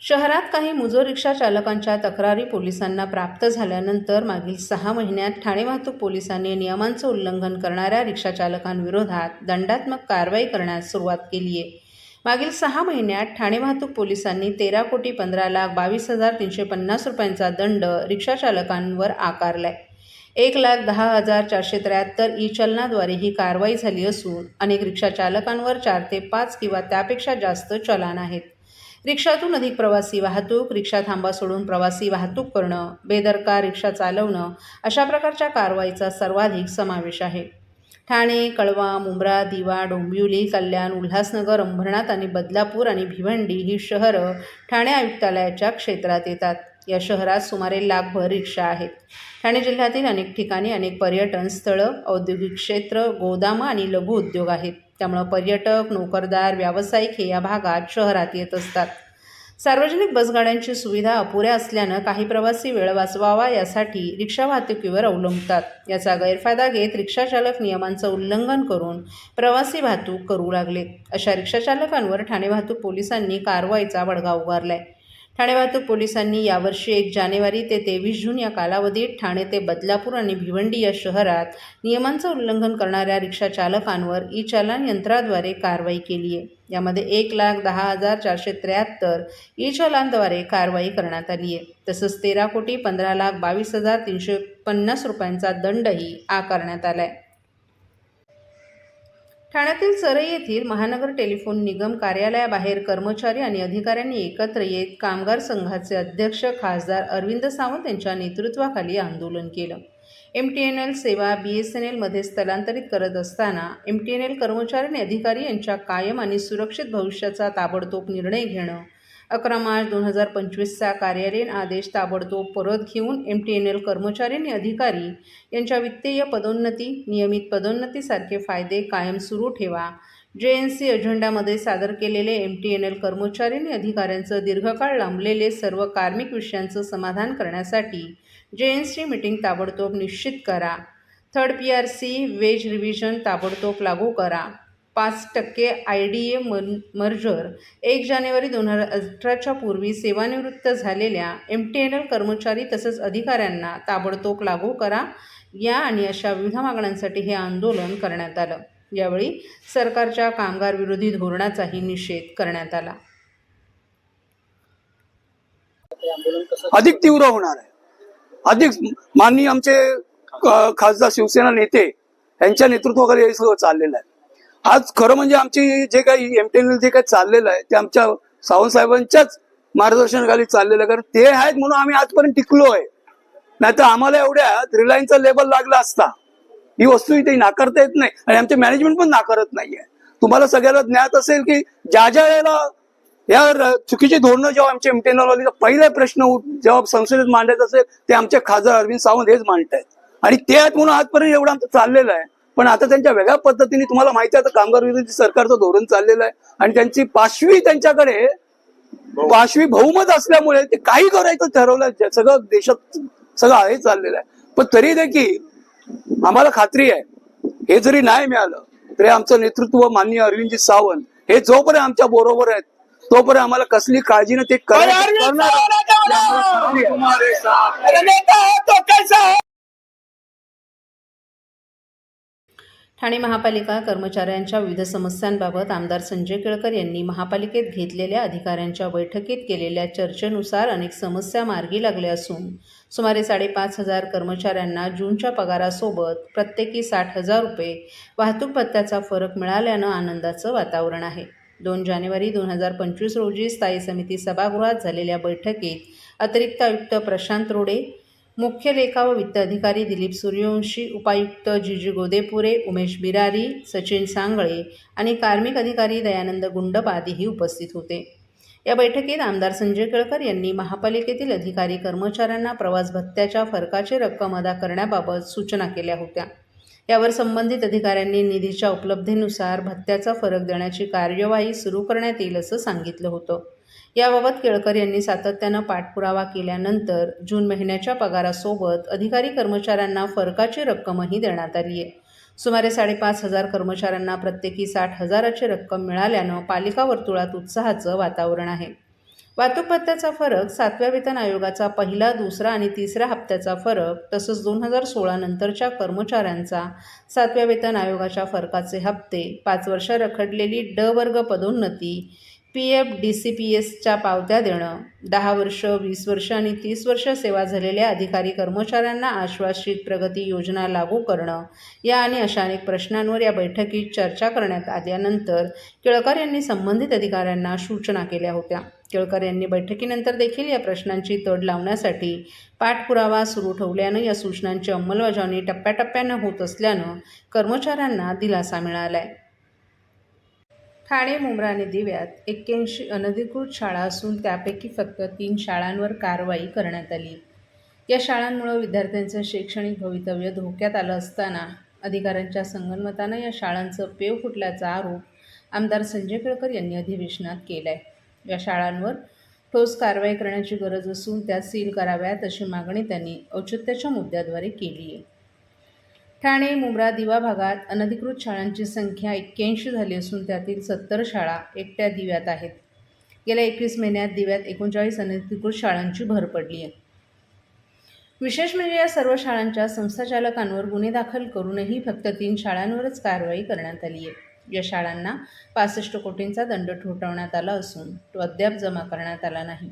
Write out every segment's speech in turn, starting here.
शहरात काही मुजोर रिक्षा चालकांच्या तक्रारी पोलिसांना प्राप्त झाल्यानंतर मागील 6 महिन्यात ठाणे वाहतूक पोलिसांनी नियमांचं उल्लंघन करणाऱ्या रिक्षा चालकांविरोधात दंडात्मक कारवाई करण्यास सुरुवात केली आहे. मागील 6 महिन्यात ठाणे वाहतूक पोलिसांनी 13,15,22,350 रुपयांचा दंड रिक्षा चालकांवर आकारलाय. 1,10,473 ई-चलनाद्वारे ही कारवाई झाली असून अनेक रिक्षा चालकांवर 4 ते 5 किंवा त्यापेक्षा जास्त चलान आहेत. रिक्षातून अधिक प्रवासी वाहतूक, रिक्षा थांबा सोडून प्रवासी वाहतूक करणं, बेदरकार रिक्षा चालवणं अशा प्रकारच्या कारवाईचा सर्वाधिक समावेश आहे. ठाणे, कळवा, मुंब्रा, दिवा, डोंबिवली, कल्याण, उल्हासनगर, अंबरनाथ आणि बदलापूर आणि भिवंडी ही शहरं ठाणे आयुक्तालयाच्या क्षेत्रात येतात. या शहरात सुमारे लाखभर रिक्षा आहेत. ठाणे जिल्ह्यातील अनेक ठिकाणी अनेक पर्यटन स्थळं, औद्योगिक क्षेत्र, गोदामं आणि लघु उद्योग आहेत. त्यामुळं पर्यटक, नोकरदार, व्यावसायिक हे या भागात शहरात येत असतात. सार्वजनिक बसगाड्यांची सुविधा अपुऱ्या असल्यानं काही प्रवासी वेळ वाचवावा यासाठी रिक्षा वाहतुकीवर अवलंबतात. याचा गैरफायदा घेत रिक्षाचालक नियमांचं उल्लंघन करून प्रवासी वाहतूक करू लागले. अशा रिक्षाचालकांवर ठाणे वाहतूक पोलिसांनी कारवाईचा बडगा उगारलाय. ठाणे वाहतूक पोलिसांनी यावर्षी 1 जानेवारी ते 23 जून या कालावधीत ठाणे ते बदलापूर आणि भिवंडी या शहरात नियमांचं उल्लंघन करणाऱ्या रिक्षा चालकांवर ई-चलन यंत्राद्वारे कारवाई केली आहे. यामध्ये 1,10,473 ई-चलनाद्वारे कारवाई करण्यात आली आहे. तसंच 13,15,22,350 रुपयांचा दंडही आकारण्यात आला आहे. ठाण्यातील चरई येथील महानगर टेलिफोन निगम कार्यालयाबाहेर कर्मचारी आणि अधिकाऱ्यांनी एकत्र येत कामगार संघाचे अध्यक्ष खासदार अरविंद सावंत यांच्या नेतृत्वाखाली आंदोलन केलं. MTNL सेवा BSNLमध्ये स्थलांतरित करत असताना MTNL कर्मचारी आणि अधिकारी यांच्या कायम आणि सुरक्षित भविष्याचा ताबडतोब निर्णय घेणं, 11 मार्च 2025चा कार्यालयीन आदेश ताबडतोब परत घेऊन MTNL कर्मचारी आणि अधिकारी यांच्या वित्तीय पदोन्नती, नियमित पदोन्नतीसारखे फायदे कायम सुरू ठेवा, JNC अजेंडामध्ये सादर केलेले MTNL कर्मचारी आणि अधिकाऱ्यांचं दीर्घकाळ लांबलेले सर्व कार्मिक विषयांचं समाधान करण्यासाठी JNC मीटिंग ताबडतोब निश्चित करा, 3rd PRC वेज रिव्हिजन ताबडतोब लागू करा, 5% IDA मर्जर 1 जानेवारी 2018च्या पूर्वी सेवानिवृत्त झालेल्या MTNL कर्मचारी तसंच अधिकाऱ्यांना ताबडतोब लागू करा या आणि अशा विविध मागण्यांसाठी हे आंदोलन करण्यात आलं. यावेळी सरकारच्या कामगार विरोधी धोरणाचाही निषेध करण्यात आला. अधिक तीव्र होणार आहे. अधिक माननीय आमचे खासदार शिवसेना नेते यांच्या नेतृत्वाखाली हे सगळं चाललेलं आहे. आज खरं म्हणजे आमची जे काही MTNL जे काही चाललेलं आहे ते आमच्या सावंत साहेबांच्याच मार्गदर्शनाखाली चाललेलं आहे. कारण ते आहेत म्हणून आम्ही आजपर्यंत टिकलो आहे. नाहीतर आम्हाला एवढ्यात रिलायन्सचा लेबल लागला असता. ही वस्तू इथे नाकारता येत नाही आणि आमचे मॅनेजमेंट पण नाकारत नाहीये. तुम्हाला सगळ्याला ज्ञात असेल की ज्या ज्या वेळेला या चुकीची धोरणं जेव्हा आमच्या MTNL वाले पहिला प्रश्न जेव्हा संसदेत मांडायचा असेल ते आमचे खासदार अरविंद सावंत हेच मांडतायत आणि ते आहेत म्हणून आजपर्यंत एवढं आमचं चाललेलं आहे. पण आता त्यांच्या वेगळ्या पद्धतीने तुम्हाला माहिती आहे कामगार विरोधी सरकारचं धोरण चाललेलं आहे आणि त्यांची त्यांच्याकडे पाशवी बहुमत असल्यामुळे ते काही करायचं ठरवलं. सगळं देशात सगळं आहे चाललेलं आहे. पण तरी देखील आम्हाला खात्री आहे हे जरी नाही मिळालं तरी आमचं नेतृत्व माननीय अरविंदजी सावंत हे जोपर्यंत आमच्या बरोबर आहेत तोपर्यंत आम्हाला कसली काळजी नाही ते करणार. ठाणे महापालिका कर्मचाऱ्यांच्या विविध समस्यांबाबत आमदार संजय केळकर यांनी महापालिकेत घेतलेल्या अधिकाऱ्यांच्या बैठकीत केलेल्या चर्चेनुसार अनेक समस्या मार्गी लागल्या असून सुमारे 5,500 कर्मचाऱ्यांना जूनच्या पगारासोबत प्रत्येकी 60,000 रुपये वाहतूक भत्त्याचा फरक मिळाल्यानं आनंदाचं वातावरण आहे. 2 जानेवारी 2025 रोजी स्थायी समिती सभागृहात झालेल्या बैठकीत अतिरिक्त आयुक्त प्रशांत रोडे, मुख्य लेखा व वित्त अधिकारी दिलीप सूर्यवंशी, उपायुक्त जीजी गोदेपुरे, उमेश बिरारी, सचिन सांगळे आणि कार्मिक अधिकारी दयानंद गुंडप आदीही उपस्थित होते. या बैठकीत आमदार संजय केळकर यांनी महापालिकेतील अधिकारी कर्मचाऱ्यांना प्रवास भत्त्याच्या फरकाची रक्कम अदा करण्याबाबत सूचना केल्या होत्या. यावर संबंधित अधिकाऱ्यांनी निधीच्या उपलब्धतेनुसार भत्त्याचा फरक देण्याची कार्यवाही सुरू करण्यात येईल असं सांगितलं होतं. याबाबत केळकर यांनी सातत्यानं पाठपुरावा केल्यानंतर जून महिन्याच्या पगारासोबत अधिकारी कर्मचाऱ्यांना फरकाची रक्कमही देण्यात आली आहे. सुमारे 5,500 कर्मचाऱ्यांना प्रत्येकी 60,000ची रक्कम मिळाल्यानं पालिका वर्तुळात उत्साहाचं वातावरण आहे. वाहतूक भत्त्याचा फरक, 7व्या वेतन आयोगाचा पहिला, दुसरा आणि तिसऱ्या हप्त्याचा फरक, तसंच 2016 नंतरच्या कर्मचाऱ्यांचा 7व्या वेतन आयोगाच्या फरकाचे हप्ते, 5 वर्ष रखडलेली ड वर्ग पदोन्नती, PF DCPSच्या पावत्या देणं, 10 वर्ष, 20 वर्ष आणि 30 वर्ष सेवा झालेल्या अधिकारी कर्मचाऱ्यांना आश्वासित प्रगती योजना लागू करणं, या आणि अशा अनेक प्रश्नांवर या बैठकीत चर्चा करण्यात आल्यानंतर केळकर यांनी संबंधित अधिकाऱ्यांना सूचना केल्या होत्या. केळकर यांनी बैठकीनंतर देखील या प्रश्नांची तड लावण्यासाठी पाठपुरावा सुरू ठेवल्यानं या सूचनांची अंमलबजावणी टप्प्याटप्प्यानं होत असल्यानं कर्मचाऱ्यांना दिलासा मिळालाय. ठाणे, मुंब्रा आणि दिव्यात 81 अनधिकृत शाळा असून त्यापैकी फक्त 3 शाळांवर कारवाई करण्यात आली. या शाळांमुळे विद्यार्थ्यांचं शैक्षणिक भवितव्य धोक्यात आलं असताना अधिकाऱ्यांच्या संगनमतानं या शाळांचं पेव फुटल्याचा आरोप आमदार संजय केळकर यांनी अधिवेशनात केलाय. या शाळांवर ठोस कारवाई करण्याची गरज असून त्या सील कराव्यात अशी मागणी त्यांनी औचित्याच्या मुद्द्याद्वारे केली आहे. ठाणे, मुंब्रा, दिवा भागात अनधिकृत शाळांची संख्या 81 झाली असून त्यातील 70 शाळा एकट्या दिव्यात आहेत. गेल्या 21 महिन्यात दिव्यात 39 अनधिकृत शाळांची भर पडली आहे. विशेष म्हणजे या सर्व शाळांच्या संस्थाचालकांवर गुन्हे दाखल करूनही फक्त 3 शाळांवरच कारवाई करण्यात आली आहे. या शाळांना 65 कोटींचा दंड ठोठावण्यात आला असून तो अद्याप जमा करण्यात आला नाही.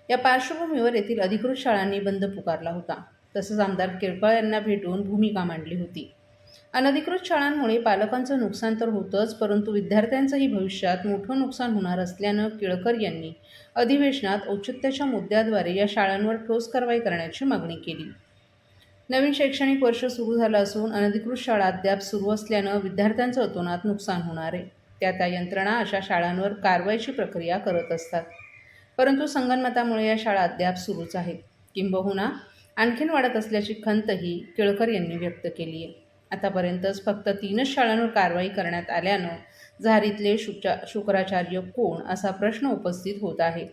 या पार्श्वभूमीवर येथील अधिकृत शाळांनी बंद पुकारला होता. तसंच आमदार केळकर यांना भेटून भूमिका मांडली होती. अनधिकृत शाळांमुळे पालकांचं नुकसान तर होतंच, परंतु विद्यार्थ्यांचंही भविष्यात मोठं नुकसान होणार असल्यानं केळकर यांनी अधिवेशनात औचित्याच्या मुद्द्याद्वारे या शाळांवर ठोस कारवाई करण्याची मागणी केली. नवीन शैक्षणिक वर्ष सुरू झालं असून अनधिकृत शाळा अद्याप सुरू असल्यानं विद्यार्थ्यांचं अतोनात नुकसान होणार आहे. त्या यंत्रणा अशा शाळांवर कारवाईची प्रक्रिया करत असतात, परंतु संगनमतामुळे या शाळा अद्याप सुरूच आहेत, किंबहुना आणखीन वाढत असल्याची खंतही केळकर यांनी व्यक्त केली आहे. आतापर्यंतच फक्त 3च शाळांवर कारवाई करण्यात आल्यानं झारीतले शुक्राचार्य कोण असा प्रश्न उपस्थित होत आहे.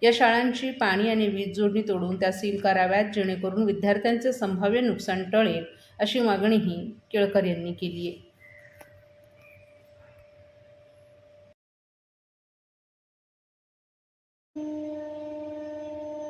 या शाळांची पाणी आणि वीज जोडणी तोडून त्या सील कराव्यात, जेणेकरून विद्यार्थ्यांचे संभाव्य नुकसान टळेल अशी मागणीही केळकर यांनी केली आहे.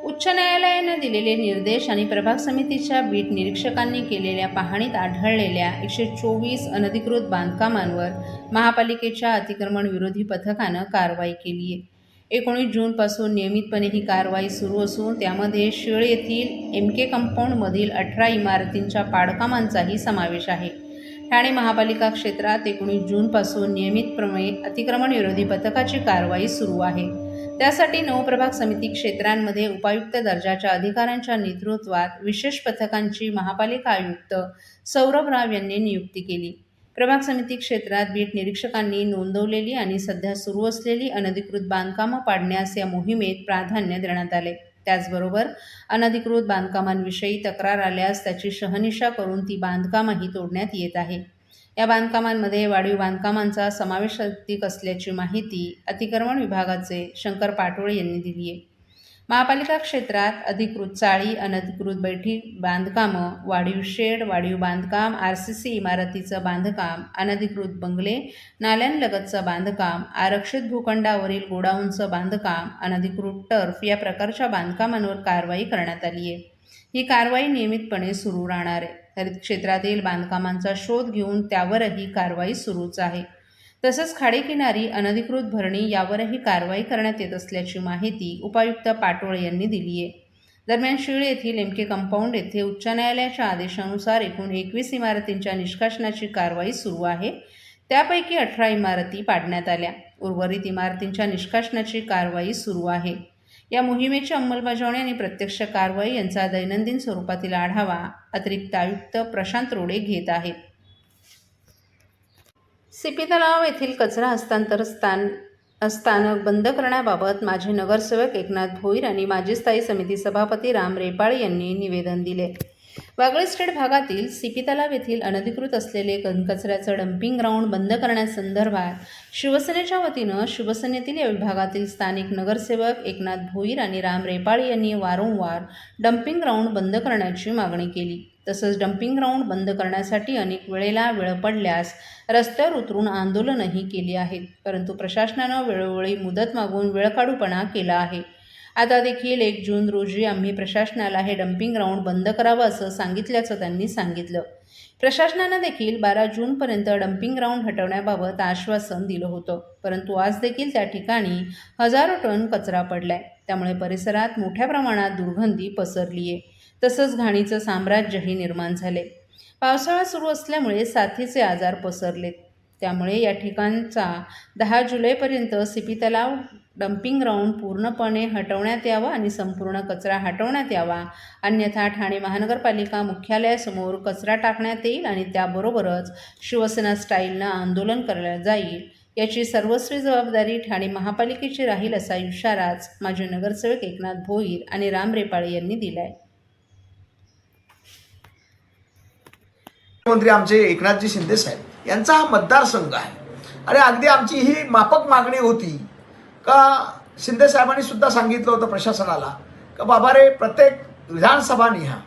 उच्च न्यायालयानं दिलेले निर्देश आणि प्रभाग समितीच्या बीट निरीक्षकांनी केलेल्या पाहणीत आढळलेल्या 124 अनधिकृत बांधकामांवर महापालिकेच्या अतिक्रमण विरोधी पथकानं कारवाई केली आहे. 19 जूनपासून नियमितपणे ही कारवाई सुरू असून त्यामध्ये शिळ येथील MK कंपाऊंडमधील 18 इमारतींच्या पाडकामांचाही समावेश आहे. ठाणे महापालिका क्षेत्रात 19 जूनपासून नियमितपणे अतिक्रमण विरोधी पथकाची कारवाई सुरू आहे. त्यासाठी 9 प्रभाग समिती क्षेत्रांमध्ये उपायुक्त दर्जाच्या अधिकाऱ्यांच्या नेतृत्वात विशेष पथकांची महापालिका आयुक्त सौरभ राव यांनी नियुक्ती केली. प्रभाग समिती क्षेत्रात बीट निरीक्षकांनी नोंदवलेली आणि सध्या सुरू असलेली अनधिकृत बांधकामं पाडण्यास या मोहिमेत प्राधान्य देण्यात आले. त्याचबरोबर अनधिकृत बांधकामांविषयी तक्रार आल्यास त्याची शहानिशा करून ती बांधकामंही तोडण्यात येत आहे. या बांधकामांमध्ये वाढीव बांधकामांचा समावेश अधिक असल्याची माहिती अतिक्रमण विभागाचे शंकर पाटोळे यांनी दिली आहे. महापालिका क्षेत्रात अधिकृत चाळी, अनधिकृत बैठी बांधकामं, वाढीव शेड, वाढीव बांधकाम, RCC इमारतीचं बांधकाम, अनधिकृत बंगले, नाल्यांलगतचं बांधकाम, आरक्षित भूखंडावरील गोडाऊनचं बांधकाम, अनधिकृत टर्फ या प्रकारच्या बांधकामांवर कारवाई करण्यात आली आहे. ही कारवाई नियमितपणे सुरू राहणार आहे. हरित क्षेत्रातील बांधकामांचा शोध घेऊन त्यावरही कारवाई सुरूच आहे. तसंच खाडीकिनारी अनधिकृत भरणी यावरही कारवाई करण्यात येत असल्याची माहिती उपायुक्त पाटोळे यांनी दिली आहे. दरम्यान शिळ येथील MK कंपाऊंड येथे उच्च न्यायालयाच्या आदेशानुसार एकूण 21 इमारतींच्या निष्कासनाची कारवाई सुरू आहे. त्यापैकी 18 इमारती पाडण्यात आल्या. उर्वरित इमारतींच्या निष्कासनाची कारवाई सुरू आहे. या मोहिमेची अंमलबजावणी आणि प्रत्यक्ष कारवाई यांचा दैनंदिन स्वरूपातील आढावा अतिरिक्त आयुक्त प्रशांत रोडे घेत आहेत. CP तलाव येथील कचरा हस्तांतर स्थानक बंद करण्याबाबत माजी नगरसेवक एकनाथ भोईर आणि माजी स्थायी समिती सभापती राम रेपाळे यांनी निवेदन दिले. वागळे स्टेट भागातील CP तलाव येथील अनधिकृत असलेले घनकचऱ्याचं डम्पिंग ग्राउंड बंद करण्यासंदर्भात शिवसेनेच्या वतीनं शिवसेनेतील या विभागातील स्थानिक नगरसेवक एकनाथ भोईर आणि राम रेपाळे यांनी वारंवार डम्पिंग ग्राउंड बंद करण्याची मागणी केली. तसंच डम्पिंग ग्राउंड बंद करण्यासाठी अनेक वेळेला वेळ पडल्यास रस्त्यावर उतरून आंदोलनही केली आहेत, परंतु प्रशासनानं वेळोवेळी मुदत मागून वेळकाढूपणा केला आहे. आता देखील 1 जून रोजी आम्ही प्रशासनाला हे डम्पिंग ग्राउंड बंद करावं असं सांगितल्याचं त्यांनी सांगितलं. प्रशासनानं देखील 12 जूनपर्यंत डम्पिंग ग्राउंड हटवण्याबाबत आश्वासन दिलं होतं, परंतु आज देखील त्या ठिकाणी हजारो टन कचरा पडलाय. त्यामुळे परिसरात मोठ्या प्रमाणात दुर्गंधी पसरली आहे. तसंच घाणीचं साम्राज्यही निर्माण झाले. पावसाळा सुरू असल्यामुळे साथीचे आजार पसरलेत. त्यामुळे या ठिकाणचा 10 जुलैपर्यंत सीपी तलाव डम्पिंग ग्राउंड पूर्णपणे हटवण्यात यावा आणि संपूर्ण कचरा हटवण्यात यावा. अन्यथा ठाणे महानगरपालिका मुख्यालयासमोर कचरा टाकण्यात येईल आणि त्याबरोबरच शिवसेना स्टाईलनं आंदोलन करण्यात जाईल. याची सर्वस्वी जबाबदारी ठाणे महापालिकेची राहील असा इशाराच माजी नगरसेवक एकनाथ भोईर आणि राम रेपाळे यांनी दिलाय. मुख्यमंत्री आमचे एकनाथजी शिंदे साहेब यांचा हा मतदारसंघ आहे आणि अगदी आमची ही माफक मागणी होती का शिंदे साहेबांनी सुद्धा सांगितलं होतं प्रशासनाला का बाबा रे, प्रत्येक विधानसभा निहा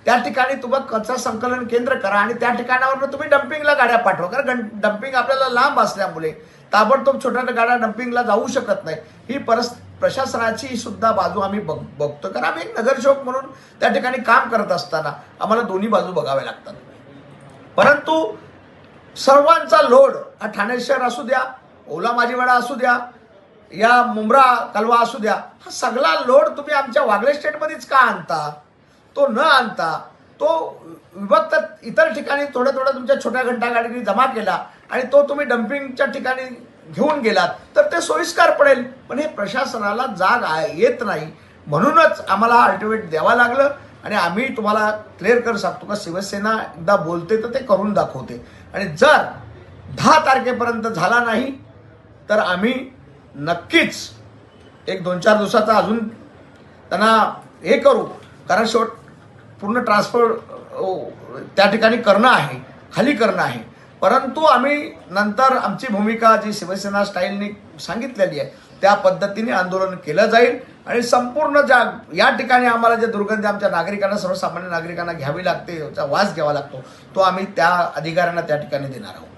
त्या ठिकाणी तुम्ही कचरा संकलन केंद्र करा आणि त्या ठिकाणावर तुम्ही डम्पिंगला गाड्या पाठवा. कारण डम्पिंग आपल्याला लांब असल्यामुळे ताबडतोब छोट्या गाड्या डम्पिंगला जाऊ शकत नाही. ही प्रशासनाची सुद्धा बाजू आम्ही बघतो, कारण आम्ही एक नगरसेवक म्हणून त्या ठिकाणी काम करत असताना आम्हाला दोन्ही बाजू बघाव्या लागतात. परंतु सर्वांचा लोड हा ठाणे शहर असू द्या, ओला माजीवाडा असू द्या, या मुंब्रा कलवा असू द्या, हा सगळा लोड तुम्ही आमच्या वागळे स्टेटमध्येच का आणता? तो न आणता तो विभक्त इतर ठिकाणी थोड्या थोड्या तुमच्या छोट्या घंटागाडीने जमा केला आणि तो तुम्ही डम्पिंगच्या ठिकाणी घेऊन गेलात तर ते सोयीस्कर पडेल. पण हे प्रशासनाला जाग येत नाही, म्हणूनच आम्हाला अल्टिमेट द्यावं लागलं. आणि आम्ही तुम्हाला क्लिअर कर सांगतो का शिवसेना एकदा बोलते तर ते करून दाखवते आणि जर 10 तारखेपर्यंत झाला नाही तर आम्ही नक्कीच 1-2-4 दिवसाचा अजून त्यांना हे करू, कारण शेवट पूर्ण ट्रान्सफर त्या ठिकाणी करणं आहे, खाली करणं आहे. परंतु आम्ही नंतर आमची भूमिका जी शिवसेना स्टाईलनी सांगितलेली आहे त्या पद्धतीने आंदोलन केलं जाईल आणि संपूर्ण या ठिकाणी आम्हाला जे दुर्गंधी आमच्या नागरिकांना, सर्वसामान्य नागरिकांना घ्यावी लागते, वास घ्यावा लागतो, तो आम्ही त्या अधिकाऱ्यांना त्या ठिकाणी देणार आहोत.